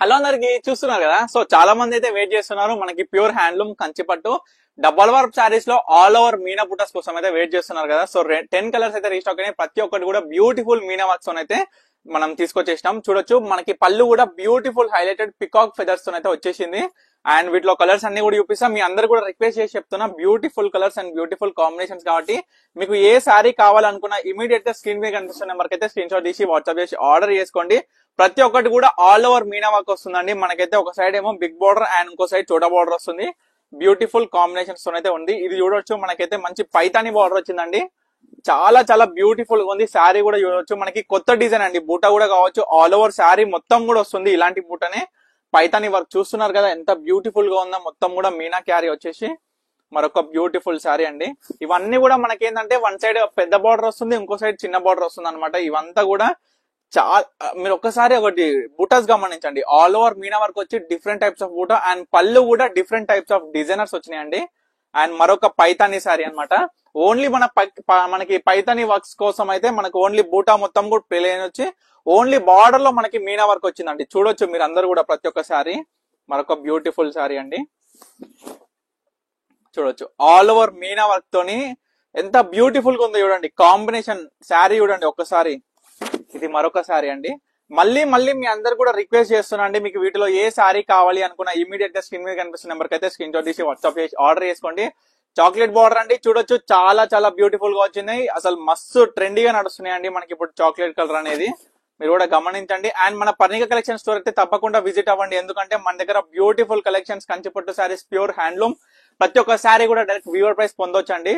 Hello అందరికి చూస్తున్నారు కదా. సో చాలా మంది అయితే వెయిట్ చేస్తున్నారు మనకి ప్యూర్ హ్యాండ్లూమ్ కంచిపట్టు డబల్ వర్క్ శారీస్ లో ఆల్ ఓవర్ మీనా బుటాస్ కోసం అయితే వెయిట్ చేస్తున్నారు కదా. సో 10 కలర్స్ అయితే రీస్టాక్ అయినాయి. ప్రతి ఒక్కటి కూడా బ్యూటిఫుల్ మీనా వర్క్స్ అయితే మనం తీసుకొచ్చేసినాం. చూడొచ్చు మనకి పళ్ళు కూడా బ్యూటిఫుల్ హైలైటెడ్ పికాక్ ఫెదర్స్ తో అయితే వచ్చేసింది. అండ్ వీటిలో కలర్స్ అన్ని కూడా చూపిస్తాం. మీ అందరు కూడా రిక్వెస్ట్ చేసి చెప్తున్నా, beautiful colours and beautiful combinations కాబట్టి మీకు ఏ శారీ కావాలనుకున్నా ఇమీడియట్ గా స్క్రీన్ మీద కనిపిస్తున్న నెంబర్కి అయితే స్క్రీన్ షాట్ తీసి వాట్సాప్ చేసి ఆర్డర్ చేసుకోండి. ప్రతి ఒక్కటి కూడా ఆల్ ఓవర్ మీనా వర్క్ వస్తుందండి. మనకైతే ఒక సైడ్ ఏమో బిగ్ బార్డర్ అండ్ ఇంకో సైడ్ చోటా బార్డర్ వస్తుంది. బ్యూటిఫుల్ కాంబినేషన్స్ తో అయితే ఉంది. ఇది చూడొచ్చు మనకైతే మంచి పైతాని బార్డర్ వచ్చిందండి. చాలా చాలా బ్యూటిఫుల్ గా ఉంది. శారీ కూడా చూడొచ్చు మనకి కొత్త డిజైన్ అండి. బూటా కూడా కావచ్చు, ఆల్ ఓవర్ శారీ మొత్తం కూడా వస్తుంది ఇలాంటి బూటనే. పైతాని వర్క్ చూస్తున్నారు కదా ఎంత బ్యూటిఫుల్ గా ఉందో. మొత్తం కూడా మీనా క్యారీ వచ్చేసి మరొక బ్యూటిఫుల్ శారీ అండి. ఇవన్నీ కూడా మనకేంటంటే వన్ సైడ్ పెద్ద బార్డర్ వస్తుంది, ఇంకో సైడ్ చిన్న బార్డర్ వస్తుంది అనమాట. ఇవంతా కూడా చాలా మీరు ఒక్కసారి ఒకటి బూటాస్ గమనించండి. ఆల్ ఓవర్ మీనా వర్క్ వచ్చి డిఫరెంట్ టైప్స్ ఆఫ్ బూటా అండ్ పళ్ళు కూడా డిఫరెంట్ టైప్స్ ఆఫ్ డిజైనర్స్ వచ్చినాయండి. అండ్ మరొక పైతాని శారీ అనమాట. ఓన్లీ మనకి పైతాని వర్క్స్ కోసం అయితే మనకు ఓన్లీ బూటా మొత్తం కూడా ప్లేన్ వచ్చి ఓన్లీ బార్డర్ లో మనకి మీనా వర్క్ వచ్చిందండి. చూడొచ్చు మీరు అందరు కూడా ప్రతి ఒక్క శారీ మరొక బ్యూటిఫుల్ శారీ అండి. చూడొచ్చు ఆల్ ఓవర్ మీనా వర్క్ తోని ఎంత బ్యూటిఫుల్ గా ఉందో చూడండి. కాంబినేషన్ శారీ చూడండి ఒక్కసారి. ఇది మరొక శారీ అండి. మళ్ళీ మీ అందరు కూడా రిక్వెస్ట్ చేస్తున్నా అండి, మీకు వీటిలో ఏ శారీ కావాలి అనుకున్నా ఇమీడియట్ గా స్క్రీన్ మీద కనిపిస్తున్న నెంబర్కి అయితే స్క్రీన్ షాట్ తీసి వాట్సాప్ చేసి ఆర్డర్ చేసుకోండి. చాక్లెట్ బార్డర్ అండి. చూడొచ్చు చాలా చాలా బ్యూటిఫుల్ గా వచ్చినాయి. అసలు మస్తు ట్రెండీగా నడుస్తున్నాయి అండి మనకి ఇప్పుడు చాక్లెట్ కలర్ అనేది. మీరు కూడా గమనించండి. అండ్ మన పర్ణిక కలెక్షన్ స్టోర్ అయితే తప్పకుండా విజిట్ అవ్వండి. ఎందుకంటే మన దగ్గర బ్యూటిఫుల్ కలెక్షన్స్ కంచిపట్టు శారీస్ ప్యూర్ హ్యాండ్లూమ్ ప్రతి ఒక్క శారీ కూడా డైరెక్ట్ వ్యూవర్ ప్రైస్ పొందొచ్చు అండి.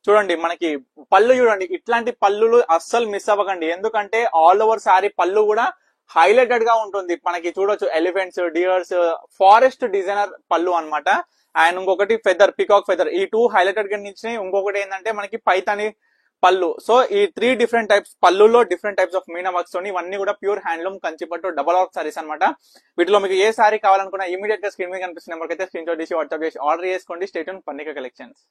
చూడండి మనకి పళ్ళు చూడండి. ఇట్లాంటి పళ్ళులు అస్సలు మిస్ అవ్వకండి. ఎందుకంటే ఆల్ ఓవర్ శారీ పళ్ళు కూడా హైలైటెడ్ గా ఉంటుంది. మనకి చూడొచ్చు ఎలిఫెంట్స్, డియర్స్, ఫారెస్ట్ డిజైనర్ పళ్ళు అన్నమాట. అండ్ ఇంకొకటి ఫెదర్, పికాక్ ఫెదర్, ఈ 2 హైలైటెడ్ గా నిచ్చినాయి. ఇంకొకటి ఏంటంటే మనకి పైతాని పళ్ళు. సో ఈ 3 డిఫరెంట్ టైప్స్ పళ్ళులో different types of Meena works తోని ఇవన్నీ కూడా ప్యూర్ హ్యాండ్లూమ్ కంచిపట్టు డబల్ వర్క్ సారీస్ అనమాట. వీటిలో మీకు ఏ శారీ కావాలనుకున్నా ఇమీడియట్ గా స్క్రీన్ మీద కనిపిస్తున్న నెంబర్కి అయితే స్క్రీన్ షాట్ తీసి వాట్సాప్ చేసి ఆర్డర్ చేసుకోండి. Stay tune Parnika collections.